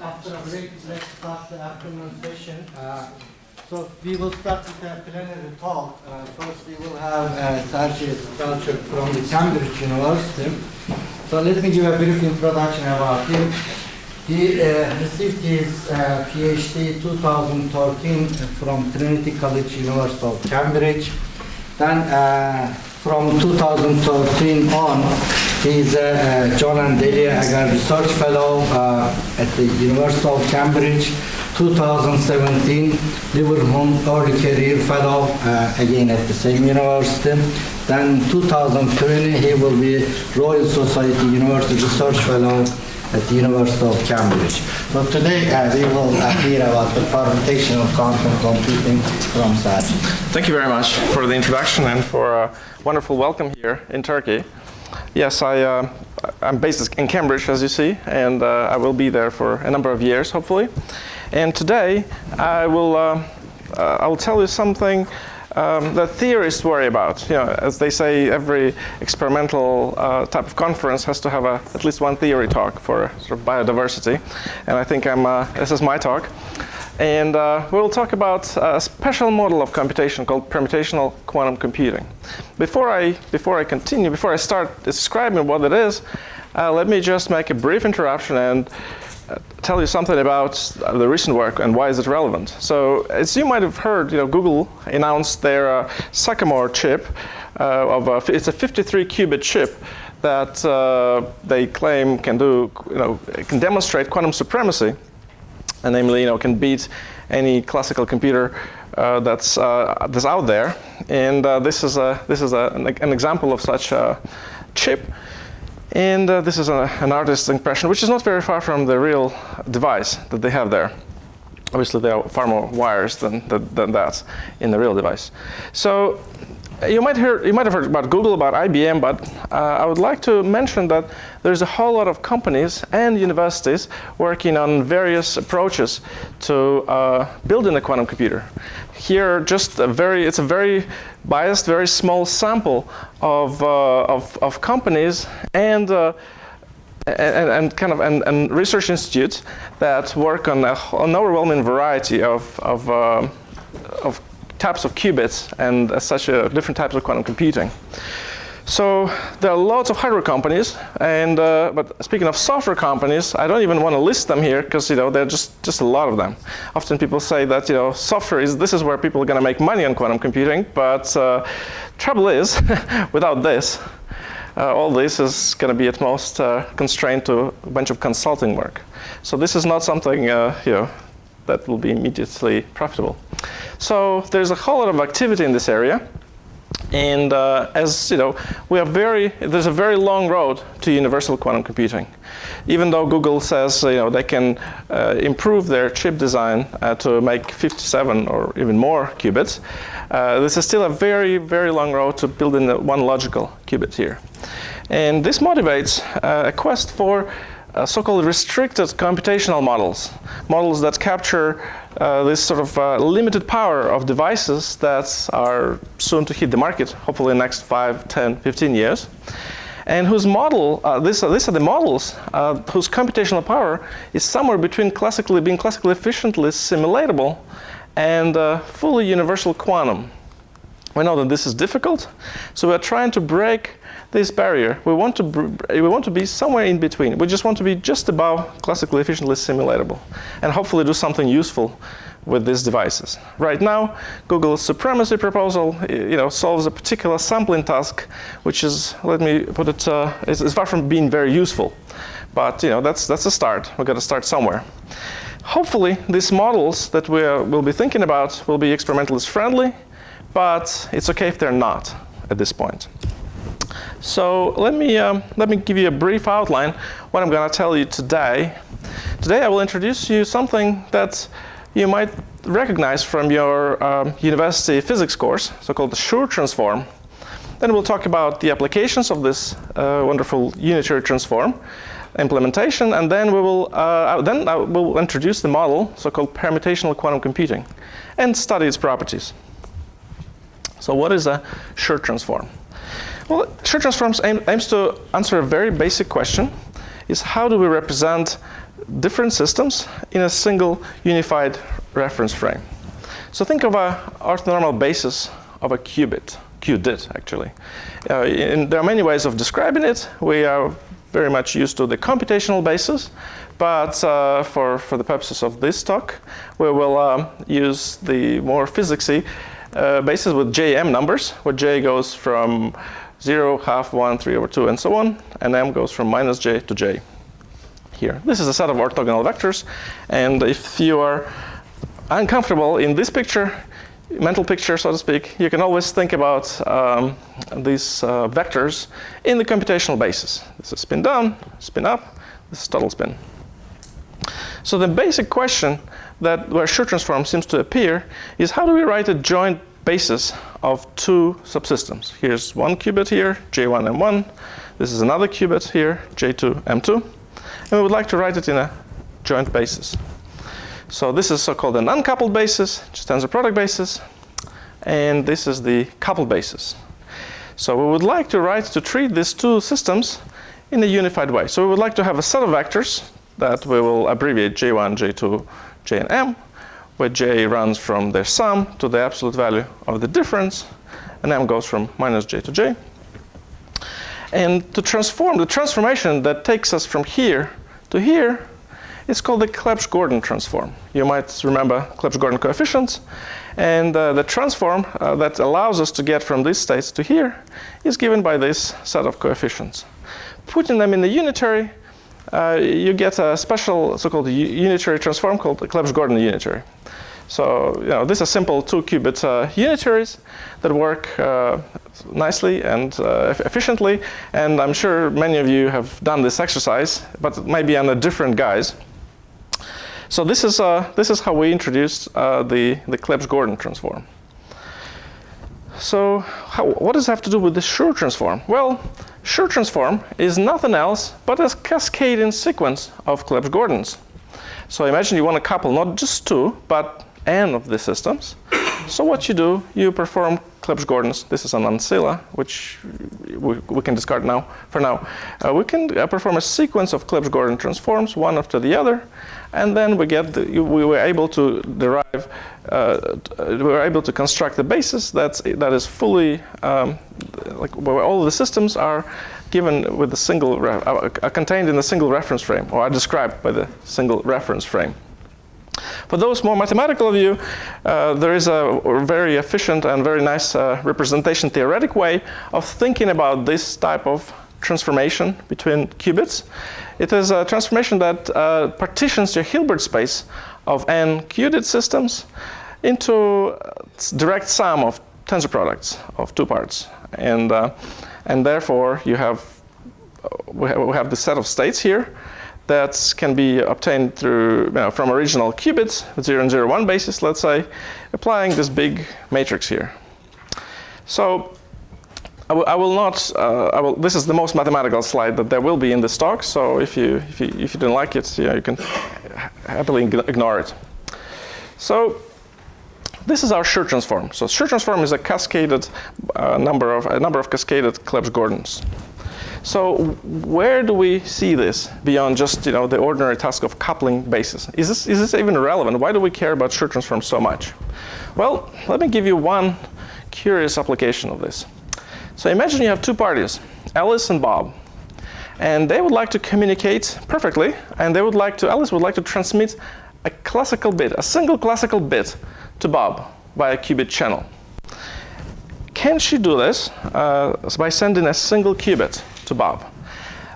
After a break, let's start the afternoon session. So we will start with a plenary talk. First, we will have Sergii Strelchuk from the Cambridge University. So let me give a brief introduction about him. He received his PhD 2013 from Trinity College, University of Cambridge. Then from 2013 on, he is a John and Delia Agar Research Fellow at the University of Cambridge. 2017, Liverpool Early Career Fellow, again at the same university. Then 2020, he will be Royal Society University Research Fellow at the University of Cambridge. So today we will hear about the Permutational Quantum Computing from Sergii. Thank you very much for the introduction and for a wonderful welcome here in Turkey. Yes, I'm based in Cambridge, as you see, and I will be there for a number of years, hopefully. And today I will tell you something that theorists worry about. You know, as they say, every experimental type of conference has to have at least one theory talk for sort of biodiversity, and I think this is my talk. And we'll talk about a special model of computation called permutational quantum computing. Before I continue, before I start describing what it is, let me just make a brief interruption and tell you something about the recent work and why is it relevant. So, as you might have heard, Google announced their Sycamore chip. It's a 53-qubit chip that they claim can demonstrate quantum supremacy, and namely, can beat any classical computer that's out there. And this is an example of such a chip. And this is an artist's impression, which is not very far from the real device that they have there. Obviously, there are far more wires than that in the real device. So you might have heard about Google, about IBM, but I would like to mention that there's a whole lot of companies and universities working on various approaches to building a quantum computer. Here, it's a very biased, very small sample of companies and research institutes that work on an overwhelming variety of types of qubits and different types of quantum computing. So there are lots of hardware companies, and but speaking of software companies, I don't even want to list them here because there are just a lot of them. Often people say that software this is where people are going to make money on quantum computing, but trouble is, without this, all this is going to be at most constrained to a bunch of consulting work. So this is not something that will be immediately profitable. So there's a whole lot of activity in this area. And as you know, there's a very long road to universal quantum computing. Even though Google says they can improve their chip design to make 57 or even more qubits, this is still a very, very long road to building one logical qubit here. And this motivates a quest for so-called restricted computational models that capture this sort of limited power of devices that are soon to hit the market, hopefully in the next 5, 10, 15 years, and whose model, these are the models whose computational power is somewhere between being classically efficiently simulatable and fully universal quantum. We know that this is difficult, so we're trying to break this barrier. We want to be somewhere in between. We just want to be just above classically efficiently simulatable, and hopefully do something useful with these devices. Right now, Google's supremacy proposal, solves a particular sampling task, which is, let me put it, is far from being very useful. But that's a start. We've got to start somewhere. Hopefully, these models that we'll be thinking about will be experimentalist friendly, but it's okay if they're not at this point. So let me give you a brief outline what I'm going to tell you today. Today I will introduce you something that you might recognize from your university physics course, so-called the Schur Transform. Then we'll talk about the applications of this wonderful unitary transform implementation, and then I will introduce the model, so-called permutational quantum computing, and study its properties. So what is a Schur transform? Well, Schur transforms aims to answer a very basic question, is how do we represent different systems in a single unified reference frame. So think of an orthonormal basis of a qubit actually. There are many ways of describing it. We are very much used to the computational basis, but for the purposes of this talk, we will use the more physicsy basis with JM numbers, where J goes from 0, half, 1, 3/2, and so on, and M goes from minus J to J here. This is a set of orthogonal vectors, and if you are uncomfortable in this picture, mental picture, so to speak, you can always think about these vectors in the computational basis. This is spin down, spin up, this is total spin. So the basic question where Schur transform seems to appear is, how do we write a joint basis of two subsystems? Here's one qubit here, J1, M1. This is another qubit here, J2, M2. And we would like to write it in a joint basis. So this is so-called an uncoupled basis, just tensor product basis, and this is the coupled basis. So we would like to treat these two systems in a unified way. So we would like to have a set of vectors that we will abbreviate J1, J2, J and M, where J runs from their sum to the absolute value of the difference, and M goes from minus J to J. And to transform, the transformation that takes us from here to here, it's called the Clebsch-Gordan transform. You might remember Clebsch-Gordan coefficients. And the transform that allows us to get from these states to here is given by this set of coefficients. Putting them in the unitary, you get a special so-called unitary transform called the Clebsch-Gordan unitary. So these are simple 2-qubit unitaries that work nicely and efficiently. And I'm sure many of you have done this exercise, but maybe under different guise. So this is how we introduced the Clebsch-Gordan transform. So what does it have to do with the Schur transform? Well, Schur transform is nothing else but a cascading sequence of Clebsch-Gordans. So imagine you want to couple not just two, but n of the systems. So what you do, you perform Clebsch-Gordans. This is an ancilla, which we can discard now. For now, we can perform a sequence of Clebsch-Gordan transforms, one after the other, and then we were able to derive, we were able to construct the basis that is fully where all of the systems are given with a single, contained in a single reference frame, or are described by the single reference frame. For those more mathematical of you, there is a very efficient and very nice representation theoretic way of thinking about this type of transformation between qubits. It is a transformation that partitions your Hilbert space of n qubit systems into direct sum of tensor products of two parts. And therefore, we have the set of states here that can be obtained through from original qubits, 0 and 0, 1 basis, let's say, applying this big matrix here. So I will not. This is the most mathematical slide that there will be in this talk. So if you don't like it, you can happily ignore it. So this is our Schur transform. So Schur transform is a cascaded number of cascaded Clebsch-Gordans. So where do we see this beyond just the ordinary task of coupling bases? Is this even relevant? Why do we care about Schur transform so much? Well, let me give you one curious application of this. So imagine you have two parties, Alice and Bob, and they would like to communicate perfectly, and Alice would like to transmit a classical bit, a single classical bit, to Bob via qubit channel. Can she do this by sending a single qubit to Bob?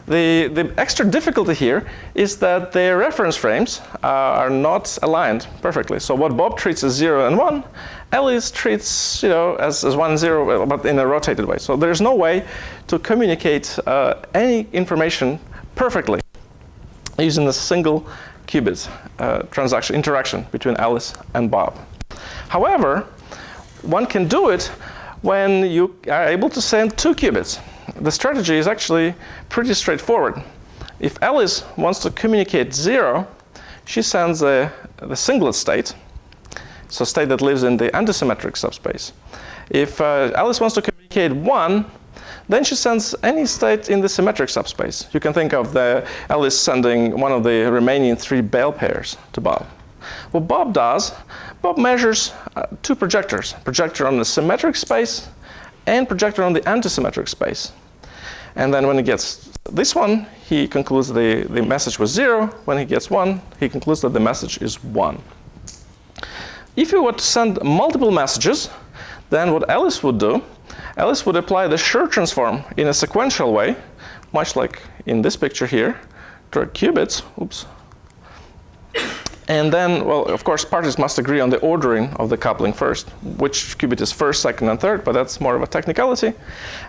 The extra difficulty here is that their reference frames are not aligned perfectly. So what Bob treats as 0 and 1, Alice treats as 1 and 0, but in a rotated way. So there's no way to communicate any information perfectly using a single qubit interaction between Alice and Bob. However, one can do it when you are able to send two qubits. The strategy is actually pretty straightforward. If Alice wants to communicate 0, she sends the singlet state, so state that lives in the antisymmetric subspace. If Alice wants to communicate 1, then she sends any state in the symmetric subspace. You can think of Alice sending one of the remaining 3 Bell pairs to Bob. What Bob does, Bob measures 2 projectors, projector on the symmetric space and projector on the antisymmetric space. And then when he gets this one, he concludes the message was 0. When he gets 1, he concludes that the message is 1. If you were to send multiple messages, then what Alice would do, Alice would apply the Schur transform in a sequential way, much like in this picture here, to qubits. Oops. And then, well, of course, parties must agree on the ordering of the coupling first, which qubit is first, second, and third, but that's more of a technicality.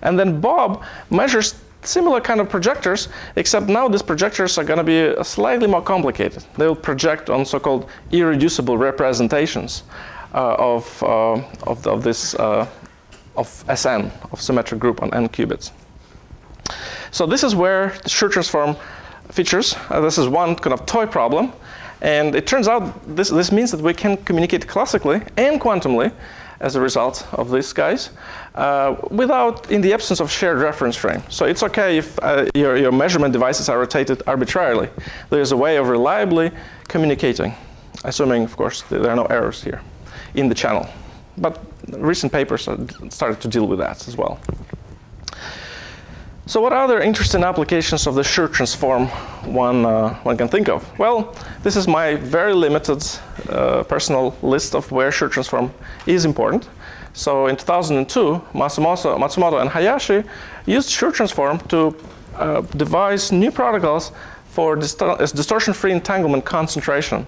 And then Bob measures similar kind of projectors, except now these projectors are going to be slightly more complicated. They will project on so-called irreducible representations of Sn, of symmetric group on n qubits. So this is where the Schur transform features. This is one kind of toy problem. And it turns out this means that we can communicate classically and quantumly as a result of these guys in the absence of shared reference frame. So it's okay if your measurement devices are rotated arbitrarily. There's a way of reliably communicating, assuming, of course, there are no errors here in the channel. But recent papers started to deal with that as well. So what other interesting applications of the Schur transform one can think of? Well, this is my very limited personal list of where Schur transform is important. So in 2002, Matsumoto and Hayashi used Schur transform to devise new protocols for distortion-free entanglement concentration.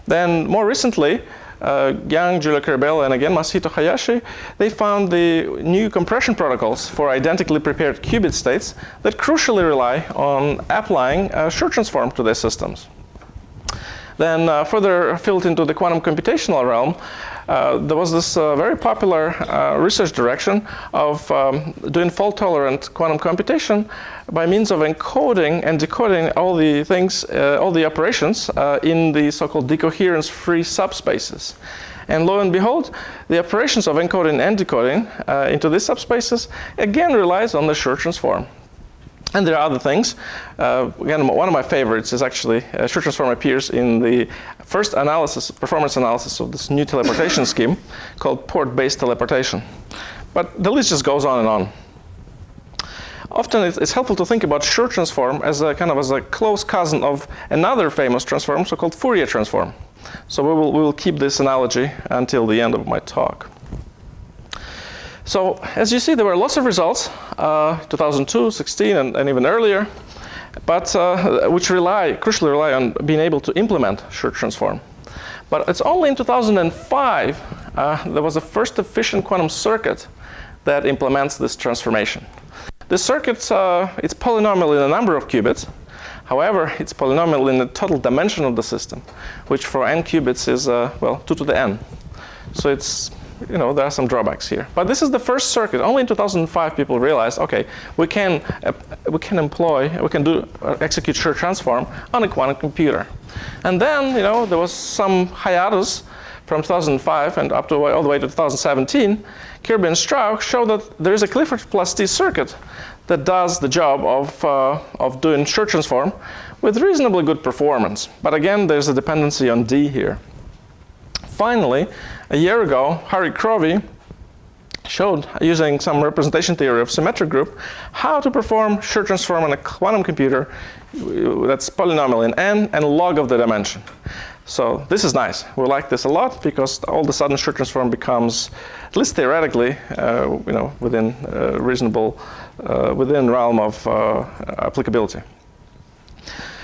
Then more recently, Yang, Giulio Carabello, and again Masahito Hayashi, they found the new compression protocols for identically prepared qubit states that crucially rely on applying Schur transform to their systems. Then further afield into the quantum computational realm, there was this very popular research direction of doing fault-tolerant quantum computation by means of encoding and decoding all the things, all the operations in the so-called decoherence-free subspaces. And lo and behold, the operations of encoding and decoding into these subspaces again relies on the Schur transform. And there are other things. Again, one of my favorites is actually Schur transform appears in the first performance analysis of this new teleportation scheme called port-based teleportation. But the list just goes on and on. Often it's helpful to think about Schur transform as a kind of as a close cousin of another famous transform, so-called Fourier transform. So we will keep this analogy until the end of my talk. So as you see, there were lots of results, 2002, 16, and even earlier, but which crucially rely on being able to implement Schur transform. But it's only in 2005 there was the first efficient quantum circuit that implements this transformation. This circuit, it's polynomial in a number of qubits. However, it's polynomial in the total dimension of the system, which for n qubits is, well, 2 to the n. So it's, there are some drawbacks here. But this is the first circuit. Only in 2005 people realized, okay, we can execute Schur transform on a quantum computer. And then, there was some hiatus from 2005 and up to all the way to 2017. Kirby and Strauch showed that there is a Clifford plus T circuit that does the job of doing Schur transform with reasonably good performance. But again, there's a dependency on D here. Finally, a year ago, Harry Crovey showed, using some representation theory of symmetric group, how to perform Schur transform on a quantum computer that's polynomial in n and log of the dimension. So this is nice. We like this a lot because all of a sudden Schur transform becomes, at least theoretically, within within realm of applicability.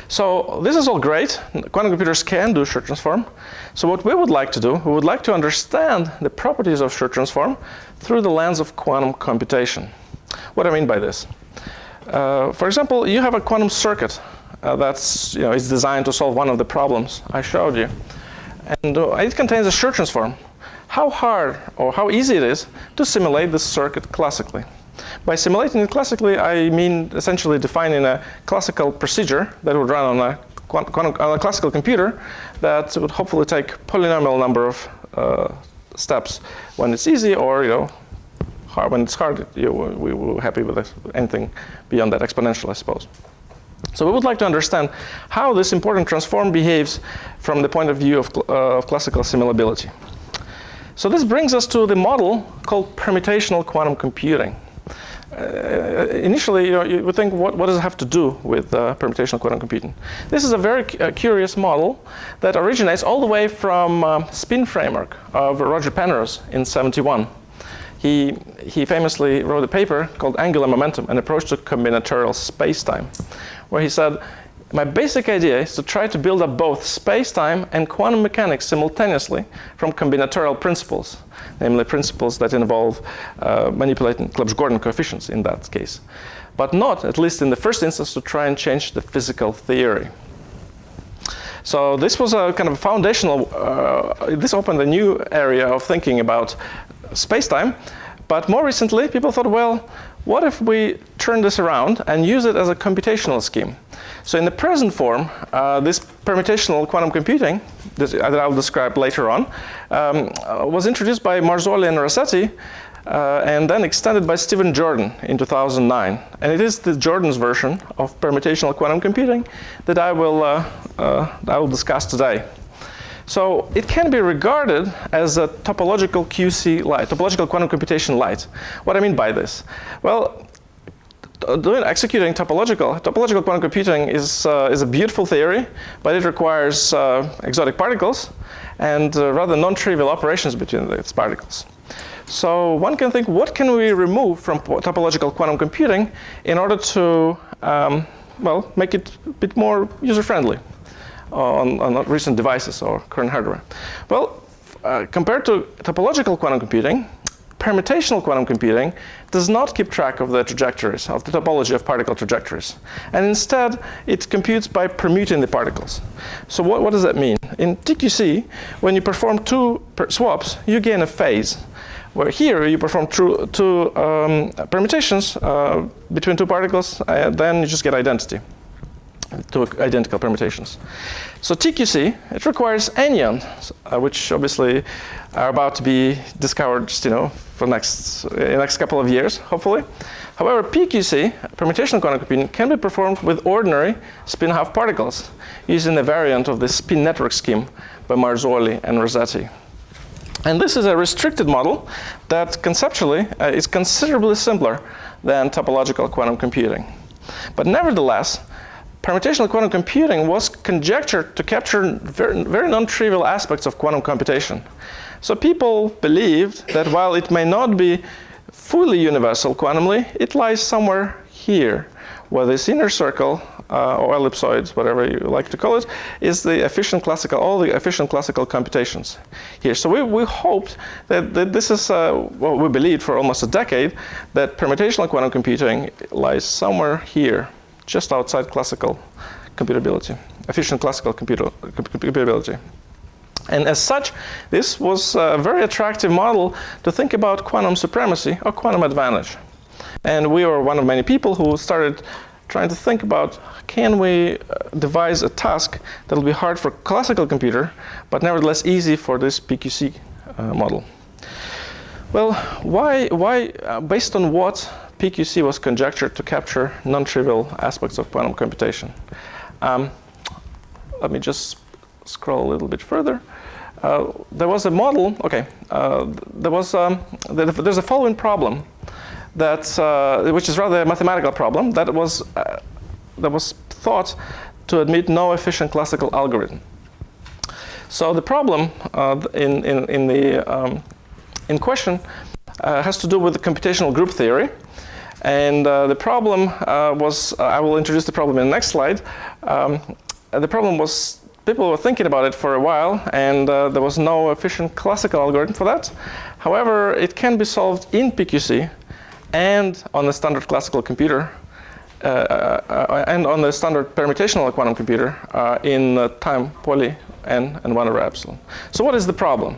So this is all great. Quantum computers can do Schur transform. So what we would like to do, we would like to understand the properties of Schur transform through the lens of quantum computation. What do I mean by this? For example, you have a quantum circuit that's is designed to solve one of the problems I showed you, and it contains a Schur transform. How hard or how easy it is to simulate this circuit classically? By simulating it classically, I mean essentially defining a classical procedure that would run on a classical computer that would hopefully take polynomial number of steps when it's easy, or hard, when it's hard, we were happy with anything beyond that exponential, I suppose. So we would like to understand how this important transform behaves from the point of view of classical simulability. So this brings us to the model called permutational quantum computing. Initially, you would think, what does it have to do with permutational quantum computing? This is a very curious model that originates all the way from spin framework of Roger Penrose in '71. He famously wrote a paper called Angular Momentum, an approach to combinatorial spacetime, where he said, my basic idea is to try to build up both spacetime and quantum mechanics simultaneously from combinatorial principles, namely principles that involve manipulating Clebsch-Gordan coefficients in that case, but not, at least in the first instance, to try and change the physical theory. So this was a kind of foundational, this opened a new area of thinking about spacetime, but more recently people thought, well, what if we turn this around and use it as a computational scheme? So in the present form, this permutational quantum computing, that I'll describe later on, was introduced by Marzolli and Rossetti, and then extended by Stephen Jordan in 2009. And it is the Jordan's version of permutational quantum computing that I will discuss today. So it can be regarded as a topological QC light, topological quantum computation light. What do I mean by this? Well, executing topological quantum computing is a beautiful theory, but it requires exotic particles and rather non-trivial operations between its particles. So one can think, what can we remove from topological quantum computing in order to well, make it a bit more user-friendly on recent devices or current hardware? Well, compared to topological quantum computing, permutational quantum computing does not keep track of the trajectories, of the topology of particle trajectories. And instead, it computes by permuting the particles. So what does that mean? In TQC, when you perform two swaps, you gain a phase. Where here you perform two permutations between two particles, then you just get identity. Two identical permutations. So TQC, it requires anyons, which obviously are about to be discovered, for the next couple of years, hopefully. However, PQC, permutational quantum computing, can be performed with ordinary spin-half particles using the variant of the spin network scheme by Marzolli and Rossetti. And this is a restricted model that conceptually is considerably simpler than topological quantum computing. But nevertheless, permutational quantum computing was conjectured to capture very non-trivial aspects of quantum computation. So people believed that while it may not be fully universal quantumly, it lies somewhere here, where this inner circle, or ellipsoids, whatever you like to call it, is the efficient classical, all the efficient classical computations here. So we hoped that this is what we believed for almost a decade, that permutational quantum computing lies somewhere here, just outside classical computability, efficient classical computability. And as such, this was a very attractive model to think about quantum supremacy or quantum advantage. And we were one of many people who started trying to think about, can we devise a task that will be hard for classical computer, but nevertheless easy for this PQC model. Well, why based on what PQC was conjectured to capture non-trivial aspects of quantum computation? Let me just scroll a little bit further. There was a model, there's a following problem which is rather a mathematical problem that was thought to admit no efficient classical algorithm. So the problem in question has to do with the computational group theory, and the problem was, I will introduce the problem in the next slide. The problem was, people were thinking about it for a while, and there was no efficient classical algorithm for that. However, it can be solved in PQC and on the standard classical computer, and on the standard permutational quantum computer in time poly n and 1 over epsilon. So what is the problem?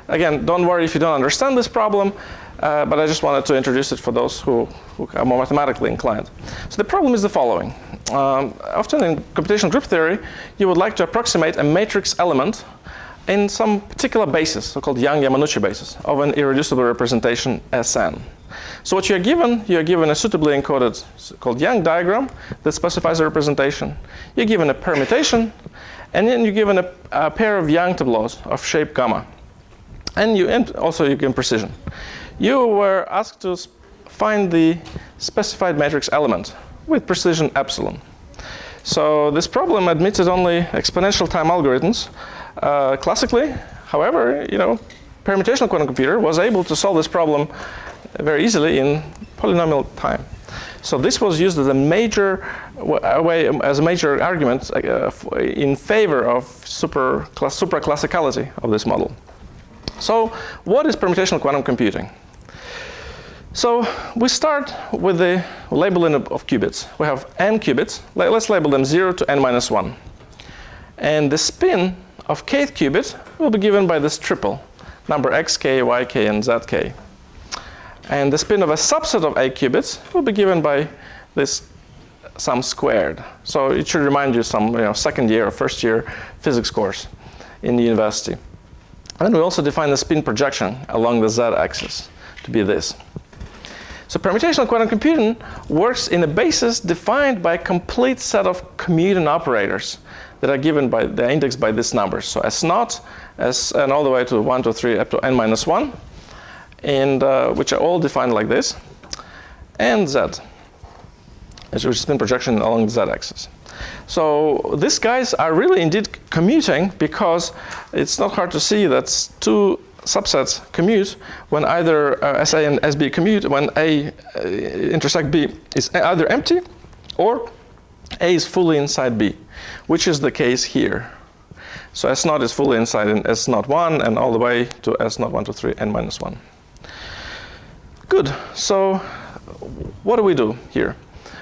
Again, don't worry if you don't understand this problem, but I just wanted to introduce it for those who are more mathematically inclined. So the problem is the following. Often in computational group theory, you would like to approximate a matrix element in some particular basis, so-called Young-Yamanouchi basis, of an irreducible representation Sn. So what you're given a suitably encoded called Young diagram that specifies a representation. You're given a permutation, and then you're given a pair of Young tableaus of shape gamma. And also you give precision. You were asked to find the specified matrix element with precision epsilon. So this problem admitted only exponential time algorithms. Classically, however, permutational quantum computer was able to solve this problem very easily in polynomial time. So this was used as a major argument in favor of supra-classicality of this model. So what is permutational quantum computing? So we start with the labeling of qubits. We have n qubits. Let's label them 0 to n minus 1. And the spin of kth qubit will be given by this triple, number xk, yk, and zk. And the spin of a subset of a qubits will be given by this sum squared. So it should remind you some second year or first year physics course in the university. And we also define the spin projection along the z-axis to be this. So permutational quantum computing works in a basis defined by a complete set of commuting operators that are given by the indexed by these numbers. So S0, and all the way to 1, 2, 3, up to n minus 1, and which are all defined like this, and z, which is spin projection along the z-axis. So these guys are really indeed commuting, because it's not hard to see that two subsets commute when either SA and SB commute when A intersect B is either empty or A is fully inside B, which is the case here. So S0 is fully inside in S01 and all the way to S0, 1, 2, 3, n minus 1. Good. So what do we do here?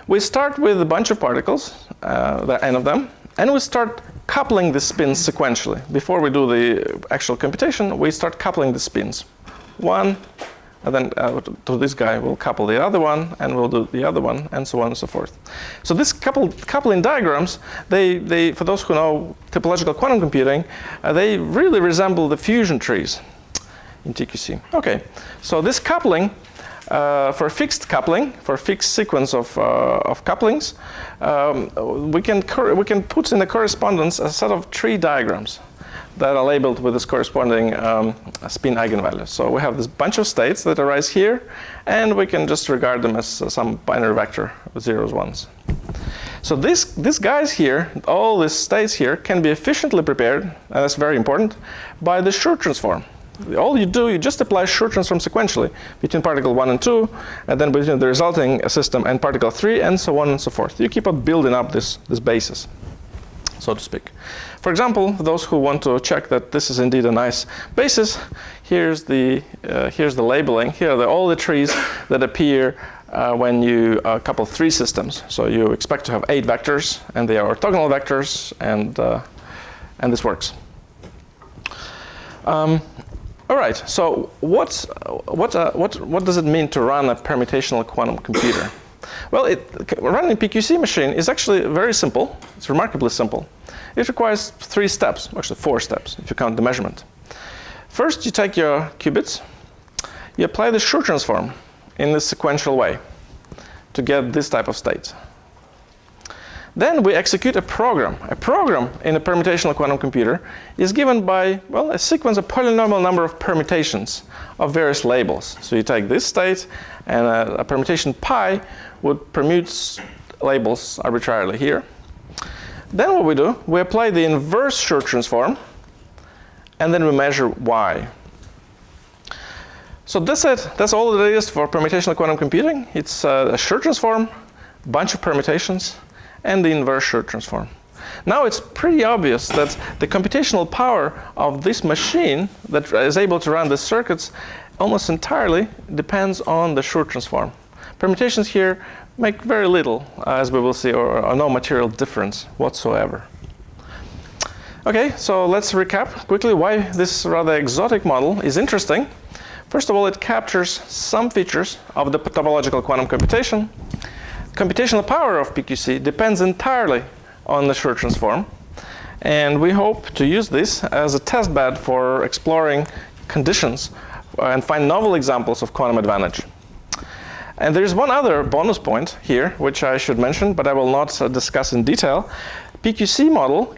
We start with a bunch of particles, there are n of them, and we start coupling the spins sequentially. Before we do the actual computation, we start coupling the spins. One, and then to this guy, we'll couple the other one, and we'll do the other one, and so on and so forth. So these coupling diagrams, they for those who know topological quantum computing, they really resemble the fusion trees in TQC. Okay, so this coupling, for a fixed coupling, for a fixed sequence of couplings, we can put in the correspondence a set of tree diagrams that are labeled with this corresponding spin eigenvalues. So we have this bunch of states that arise here, and we can just regard them as some binary vector with zeros, ones. So these guys here, all these states here, can be efficiently prepared, and that's very important, by the Schur transform. All you do, you just apply Schur transform sequentially between particle 1 and 2, and then between the resulting system and particle 3, and so on and so forth. You keep on building up this basis, so to speak. For example, those who want to check that this is indeed a nice basis, here's the labeling. Here are all the trees that appear when you couple 3 systems. So you expect to have 8 vectors, and they are orthogonal vectors, and this works. All right, so what does it mean to run a permutational quantum computer? Well, running a PQC machine is actually very simple. It's remarkably simple. It requires 3 steps, actually 4 steps, if you count the measurement. First, you take your qubits, you apply the Schur transform in this sequential way to get this type of state. Then we execute a program. A program in a permutational quantum computer is given by, well, a sequence of polynomial number of permutations of various labels. So you take this state, and a permutation pi would permute labels arbitrarily here. Then what we do, we apply the inverse Schur transform, and then we measure y. So that's it. That's all it is for permutational quantum computing. It's a Schur transform, bunch of permutations, and the inverse Schur transform. Now it's pretty obvious that the computational power of this machine that is able to run the circuits almost entirely depends on the Schur transform. Permutations here make very little, as we will see, or no material difference whatsoever. Okay, so let's recap quickly why this rather exotic model is interesting. First of all, it captures some features of the topological quantum computation. Computational power of PQC depends entirely on the Schur transform. And we hope to use this as a test bed for exploring conditions and find novel examples of quantum advantage. And there's one other bonus point here, which I should mention, but I will not discuss in detail. PQC model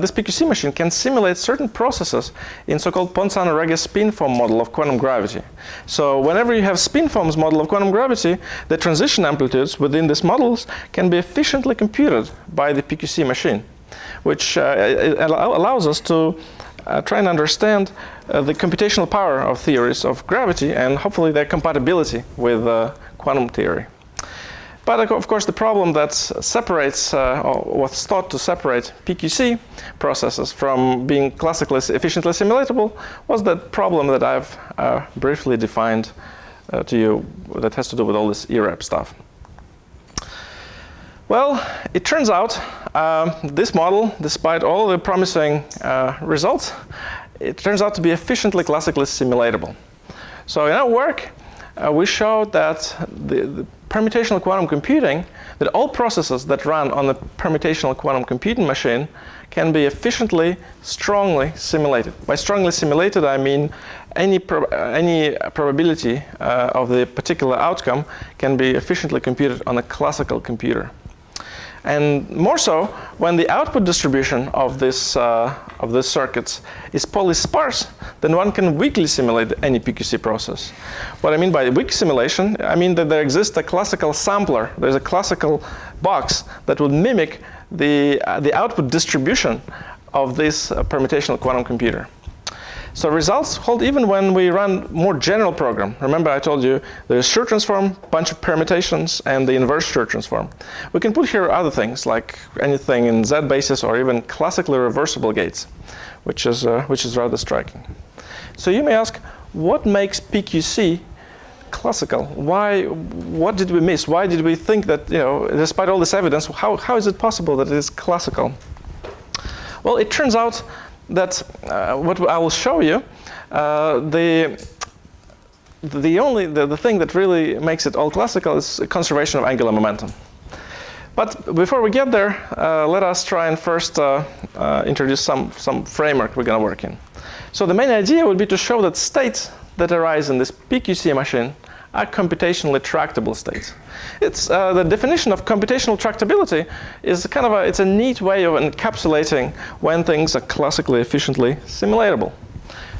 this PQC machine can simulate certain processes in so-called Poisson-Regge spin-foam model of quantum gravity. So whenever you have spin-foams model of quantum gravity, the transition amplitudes within these models can be efficiently computed by the PQC machine, which allows us to try and understand the computational power of theories of gravity and hopefully their compatibility with quantum theory. But of course, the problem that separates, or was thought to separate PQC processes from being classically efficiently simulatable was that problem that I've briefly defined to you that has to do with all this ERAP stuff. Well, it turns out this model, despite all the promising results, it turns out to be efficiently classically simulatable. So in our work, we showed that the permutational quantum computing, that all processes that run on the permutational quantum computing machine can be efficiently, strongly simulated. By strongly simulated, I mean any probability of the particular outcome can be efficiently computed on a classical computer. And more so, when the output distribution of these circuits is polysparse, then one can weakly simulate any PQC process. What I mean by weak simulation, I mean that there exists a classical sampler. There's a classical box that would mimic the output distribution of this permutational quantum computer. So results hold even when we run more general program. Remember I told you there's Schur Transform, bunch of permutations, and the inverse Schur Transform. We can put here other things like anything in Z basis or even classically reversible gates, which is rather striking. So you may ask, what makes PQC classical? What did we miss? Why did we think that, despite all this evidence, how is it possible that it is classical? Well, it turns out that what I will show you, the thing that really makes it all classical is conservation of angular momentum. But before we get there, let us try and first introduce some framework we're going to work in. So the main idea would be to show that states that arise in this PQC machine are computationally tractable states. It's the definition of computational tractability is it's a neat way of encapsulating when things are classically efficiently simulatable.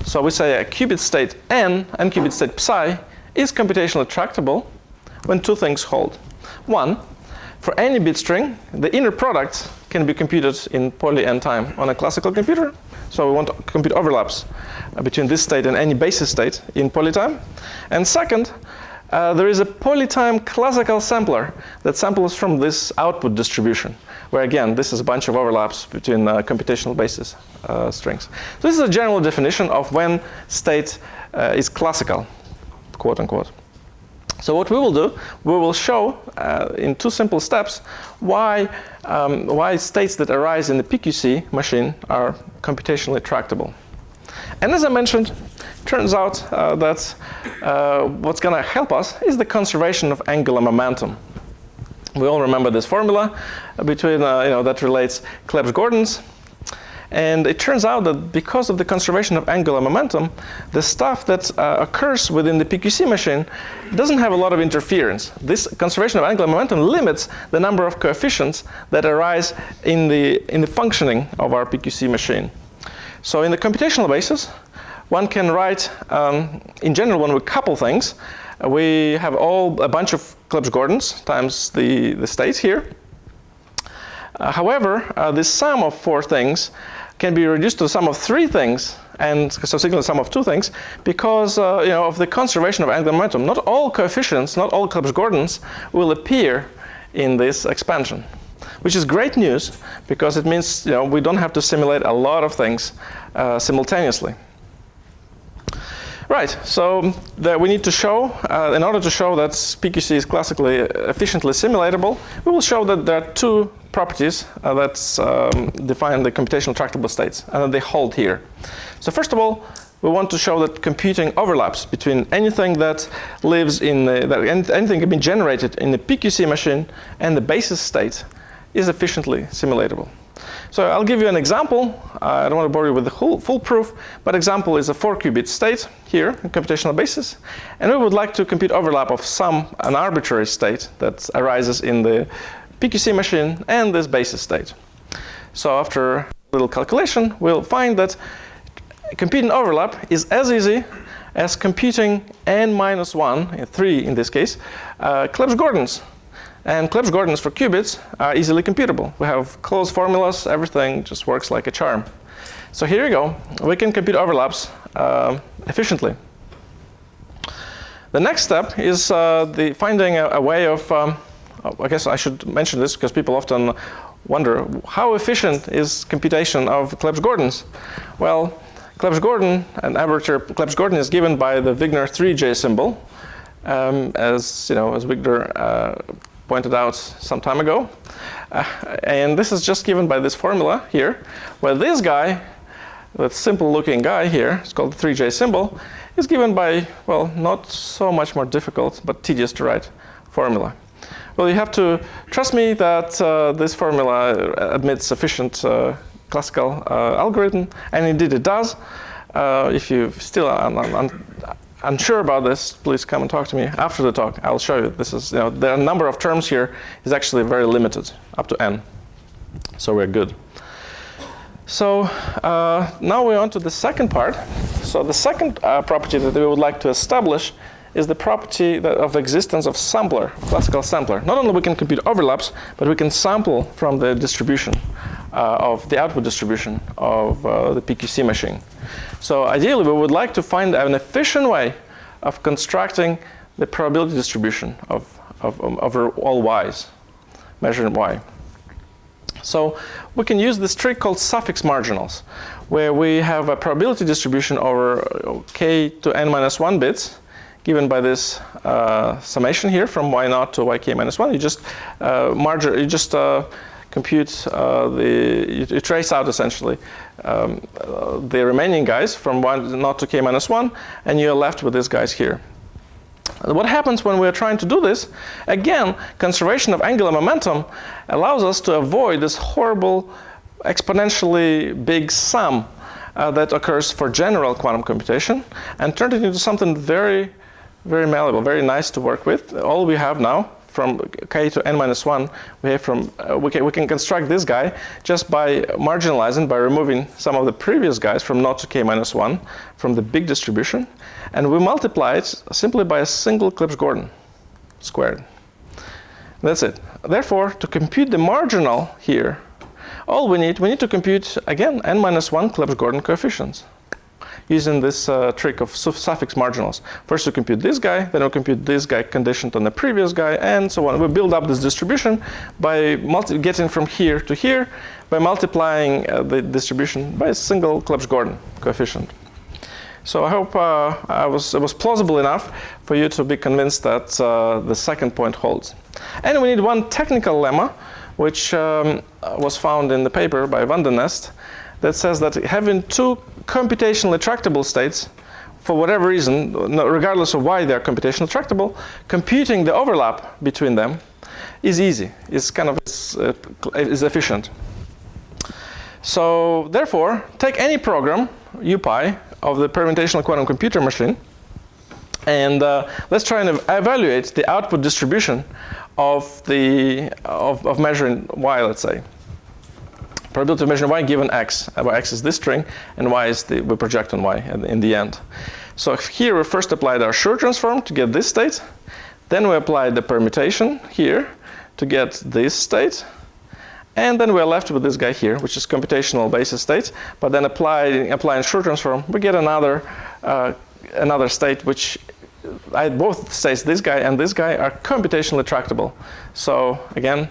So we say a qubit state n and qubit state psi is computationally tractable when two things hold. One, for any bit string, the inner product can be computed in poly n time on a classical computer. So we want to compute overlaps between this state and any basis state in poly time. And second, there is a polytime classical sampler that samples from this output distribution, where again, this is a bunch of overlaps between computational basis strings. So this is a general definition of when state is classical, quote unquote. So what we will do, we will show in two simple steps why states that arise in the PQC machine are computationally tractable. And as I mentioned, turns out that what's going to help us is the conservation of angular momentum. We all remember this formula between that relates Clebsch-Gordans. And it turns out that because of the conservation of angular momentum, the stuff that occurs within the PQC machine doesn't have a lot of interference. This conservation of angular momentum limits the number of coefficients that arise in the functioning of our PQC machine. So in the computational basis, one can write, in general, when we couple things, we have a bunch of Clebsch-Gordans times the states here. However, the sum of four things can be reduced to the sum of three things, and subsequently the sum of two things, because of the conservation of angular momentum. Not all coefficients, not all Clebsch-Gordans will appear in this expansion, which is great news because it means we don't have to simulate a lot of things simultaneously. Right, so we need to show, in order to show that PQC is classically efficiently simulatable, we will show that there are two properties that define the computational tractable states, and that they hold here. So first of all, we want to show that computing overlaps between anything that lives in anything can be generated in the PQC machine and the basis state is efficiently simulatable. So I'll give you an example. I don't want to bore you with the full proof, but example is a 4-qubit state here in computational basis. And we would like to compute overlap of an arbitrary state that arises in the PQC machine and this basis state. So after a little calculation, we'll find that computing overlap is as easy as computing n-1, 3 in this case, Clebsch-Gordans. And Clebsch-Gordans for qubits are easily computable. We have closed formulas, everything just works like a charm. So here you go. We can compute overlaps efficiently. The next step is finding a way of, I guess I should mention this because people often wonder, how efficient is computation of Clebsch-Gordans? Well, Clebsch-Gordan, an arbitrary Clebsch-Gordan is given by the Wigner 3J symbol, as Wigner pointed out some time ago. And this is just given by this formula here, where this guy, that simple looking guy here, it's called the 3J symbol, is given by, well, not so much more difficult, but tedious to write formula. Well, you have to trust me that this formula admits sufficient classical algorithm, and indeed it does. If you're still unsure about this, please come and talk to me after the talk. I'll show you. This is, the number of terms here is actually very limited, up to n. So we're good. So now we're on to the second part. So the second property that we would like to establish is the property of existence of sampler, classical sampler. Not only we can compute overlaps, but we can sample from the distribution of the output distribution of the PQC machine. So ideally, we would like to find an efficient way of constructing the probability distribution over all y's, measured in y. So we can use this trick called suffix marginals, where we have a probability distribution over k to n-1 bits, given by this summation here from y0 to yk-1. You just compute you trace out essentially the remaining guys from y0 to k-1, and you're left with these guys here. What happens when we're trying to do this? Again, conservation of angular momentum allows us to avoid this horrible exponentially big sum that occurs for general quantum computation, and turn it into something very, very malleable, very nice to work with. All we have now from k to n-1, we can construct this guy just by marginalizing, by removing some of the previous guys from 0 to k-1 from the big distribution, and we multiply it simply by a single Clebsch-Gordan squared. That's it. Therefore, to compute the marginal here, all we need to compute, again, n-1 Clebsch-Gordan coefficients, using this trick of suffix marginals. First we compute this guy, then we compute this guy conditioned on the previous guy, and so on. We build up this distribution by getting from here to here, by multiplying the distribution by a single Clebsch-Gordan coefficient. So I hope it was plausible enough for you to be convinced that the second point holds. And we need one technical lemma, which was found in the paper by Van den Nest, that says that having two computationally tractable states, for whatever reason, regardless of why they're computationally tractable, computing the overlap between them is easy, is efficient. So therefore, take any program, UPy, of the Permutational Quantum Computer machine, and let's try and evaluate the output distribution of measuring y, let's say. Probability of measuring y given x, where x is this string, and y is we project on y in the end. So here we first applied our Schur transform to get this state. Then we applied the permutation here to get this state. And then we're left with this guy here, which is computational basis state. But then applying Schur transform, we get another state which both states, this guy and this guy, are computationally tractable. So again,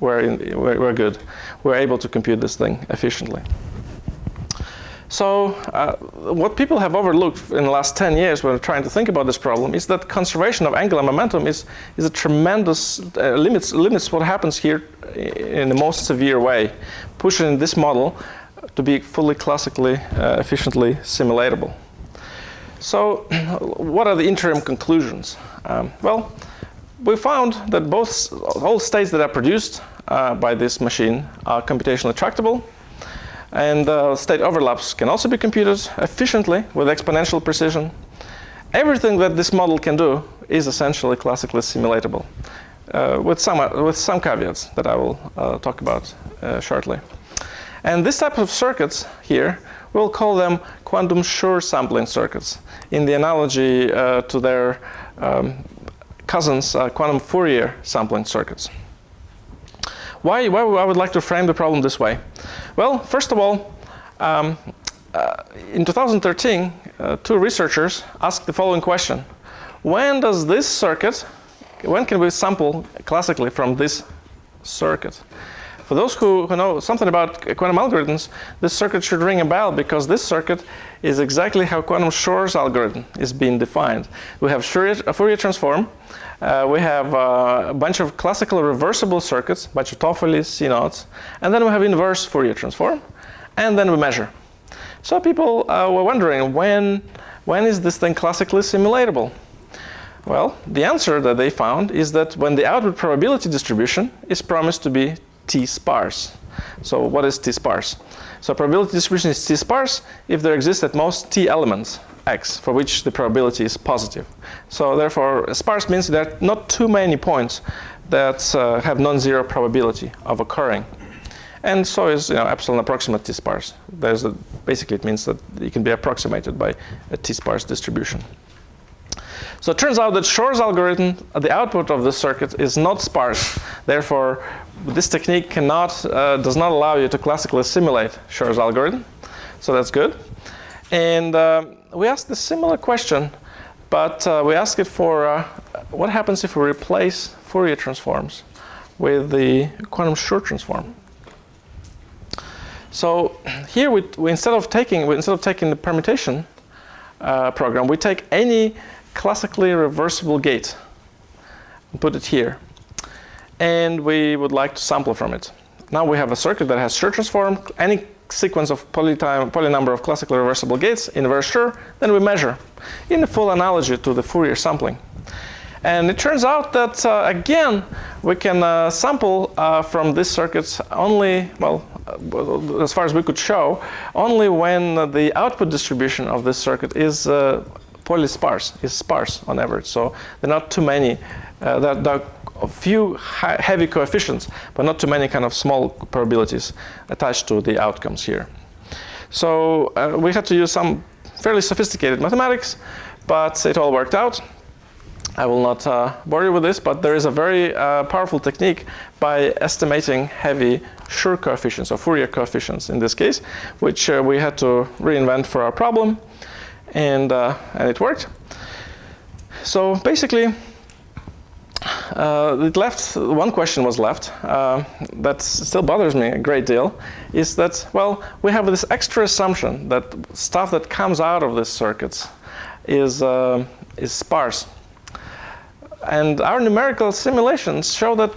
we're good. We're able to compute this thing efficiently. So what people have overlooked in the last 10 years when trying to think about this problem is that conservation of angular momentum is a tremendous limits what happens here in the most severe way, pushing this model to be fully classically efficiently simulatable. So what are the interim conclusions? Well, we found that all states that are produced by this machine are computationally tractable, and state overlaps can also be computed efficiently with exponential precision. Everything that this model can do is essentially classically simulatable, with some caveats that I will talk about shortly. And this type of circuits here, we'll call them quantum Schur sampling circuits, in the analogy to their cousins, quantum Fourier sampling circuits. Why I would like to frame the problem this way? Well, first of all, in 2013, two researchers asked the following question. When can we sample classically from this circuit? For those who know something about quantum algorithms, this circuit should ring a bell, because this circuit is exactly how quantum Schur's algorithm is being defined. We have a Fourier transform, we have a bunch of classical reversible circuits, a bunch of Toffoli, C-naughts, and then we have inverse Fourier transform, and then we measure. So people were wondering, when is this thing classically simulatable? Well, the answer that they found is that when the output probability distribution is promised to be T-sparse. So what is T-sparse? So probability distribution is T-sparse if there exist at most T elements, X, for which the probability is positive. So therefore, sparse means there are not too many points that have non-zero probability of occurring. And so is epsilon approximate T-sparse. Basically, it means that it can be approximated by a T-sparse distribution. So it turns out that Schur's algorithm, the output of this circuit, is not sparse. Therefore, this technique does not allow you to classically simulate Schur's algorithm. So that's good. And we asked a similar question, but we asked it for what happens if we replace Fourier transforms with the quantum Schur transform. So here, instead of taking the permutation program, we take any classically reversible gate and put it here, and we would like to sample from it. Now we have a circuit that has Schur transform, any sequence of polynumber of classically reversible gates, inverse Schur, then we measure in a full analogy to the Fourier sampling. And it turns out that again we can sample from this circuit only, as far as we could show, only when the output distribution of this circuit is polysparse, is sparse on average. So there are not too many, there are a few heavy coefficients, but not too many kind of small probabilities attached to the outcomes here. So we had to use some fairly sophisticated mathematics, but it all worked out. I will not bore you with this, but there is a very powerful technique by estimating heavy Schur coefficients, or Fourier coefficients in this case, which we had to reinvent for our problem, and it worked. So basically, one question was left that still bothers me a great deal, is that, well, we have this extra assumption that stuff that comes out of these circuits is sparse. And our numerical simulations show that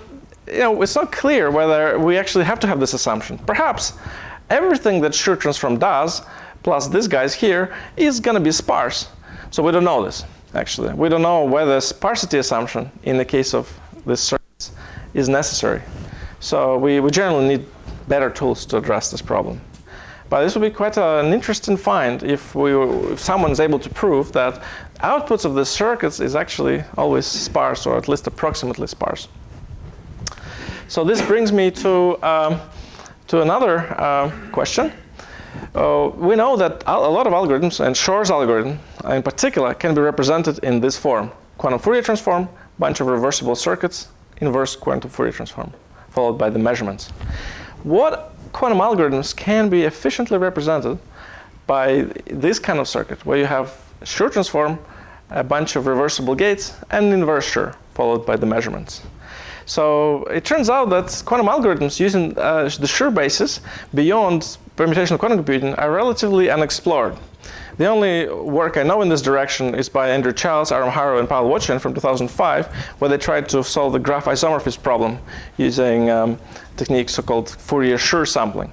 it's not clear whether we actually have to have this assumption. Perhaps everything that Schur Transform does, plus these guys here, is going to be sparse. So we don't know this, actually. We don't know whether sparsity assumption in the case of this circuits is necessary. So we generally need better tools to address this problem. But this would be quite an interesting find if someone is able to prove that outputs of the circuits is actually always sparse, or at least approximately sparse. So this brings me to another question. We know that a lot of algorithms, and Schur's algorithm in particular, can be represented in this form: quantum Fourier transform, bunch of reversible circuits, inverse quantum Fourier transform, followed by the measurements. What quantum algorithms can be efficiently represented by this kind of circuit, where you have Schur transform, a bunch of reversible gates, and inverse Schur, followed by the measurements? So it turns out that quantum algorithms using the Schur basis beyond permutational quantum computing are relatively unexplored. The only work I know in this direction is by Andrew Childs, Aram Haro, and Paul Wotchen from 2005, where they tried to solve the graph isomorphism problem using techniques so-called Fourier Schur sampling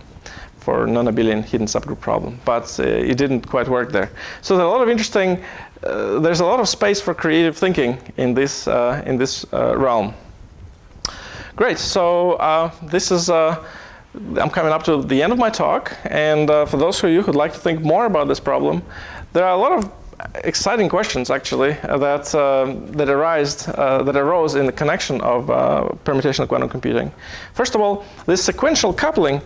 for non-abelian hidden subgroup problem. But it didn't quite work there. So there are a lot of interesting there's a lot of space for creative thinking in this realm. Great. So this is. I'm coming up to the end of my talk, and for those of you who'd like to think more about this problem, there are a lot of exciting questions actually that arose in the connection of permutational quantum computing. First of all, this sequential coupling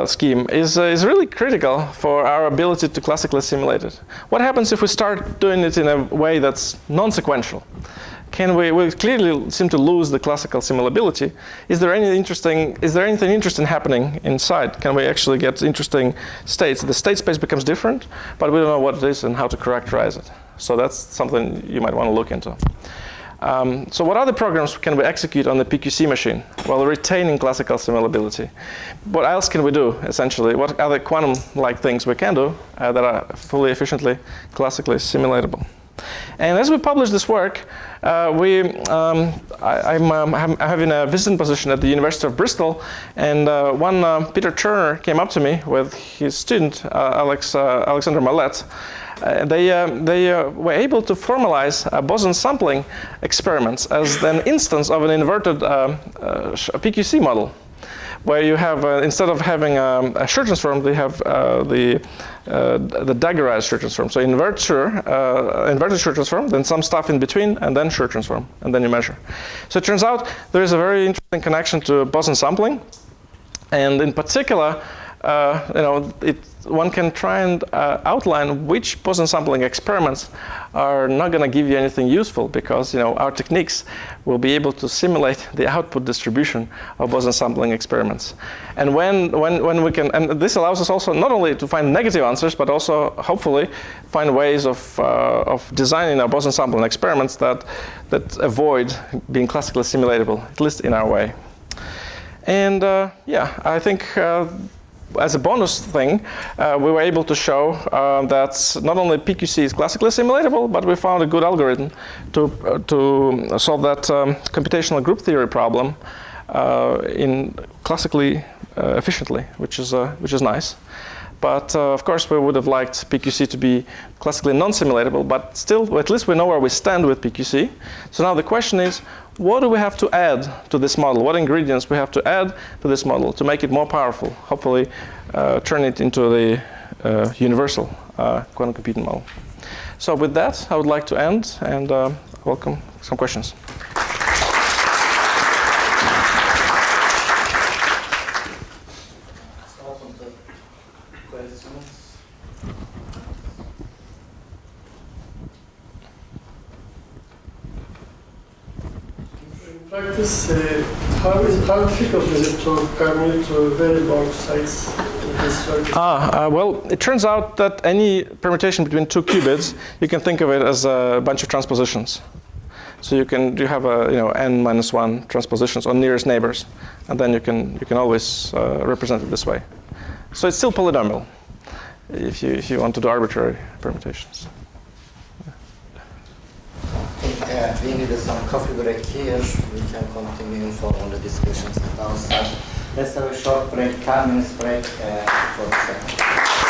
scheme is really critical for our ability to classically simulate it. What happens if we start doing it in a way that's non-sequential? We clearly seem to lose the classical simulability. Is there anything interesting happening inside? Can we actually get interesting states? The state space becomes different, but we don't know what it is and how to characterize it. So that's something you might want to look into. So what other programs can we execute on the PQC machine while retaining classical simulability? What else can we do, essentially? What other quantum-like things we can do that are fully efficiently classically simulatable? And as we publish this work, I'm having a visiting position at the University of Bristol, and Peter Turner came up to me with his student, Alexander Mallet. They were able to formalize Boson sampling experiments as an instance of an inverted PQC model, where you have, instead of having a Schur transform, they have the Daggerized Schur transform. So inverted Schur transform, then some stuff in between, and then Schur transform, and then you measure. So it turns out there is a very interesting connection to Boson sampling, and in particular, one can try and outline which Boson sampling experiments are not going to give you anything useful, because our techniques will be able to simulate the output distribution of Boson sampling experiments. And when we can, and this allows us also not only to find negative answers, but also hopefully find ways of designing our Boson sampling experiments that avoid being classically simulatable, at least in our way. And I think. As a bonus thing, we were able to show that not only PQC is classically simulatable, but we found a good algorithm to solve that computational group theory problem in classically efficiently, which is nice. But of course, we would have liked PQC to be classically non-simulatable, but still, at least we know where we stand with PQC. So now the question is, what do we have to add to this model? What ingredients we have to add to this model to make it more powerful? Hopefully, turn it into the universal quantum computing model. So with that, I would like to end and welcome some questions. Practice, how difficult is it to permute to very long sites in this circuit? Well, it turns out that any permutation between two qubits, you can think of it as a bunch of transpositions. So you have n-1 transpositions on nearest neighbors, and then you can always represent it this way. So it's still polynomial if you want to do arbitrary permutations. We need some coffee break here. We can continue for all the discussions outside. Let's have a short break, 10 minutes break for a second.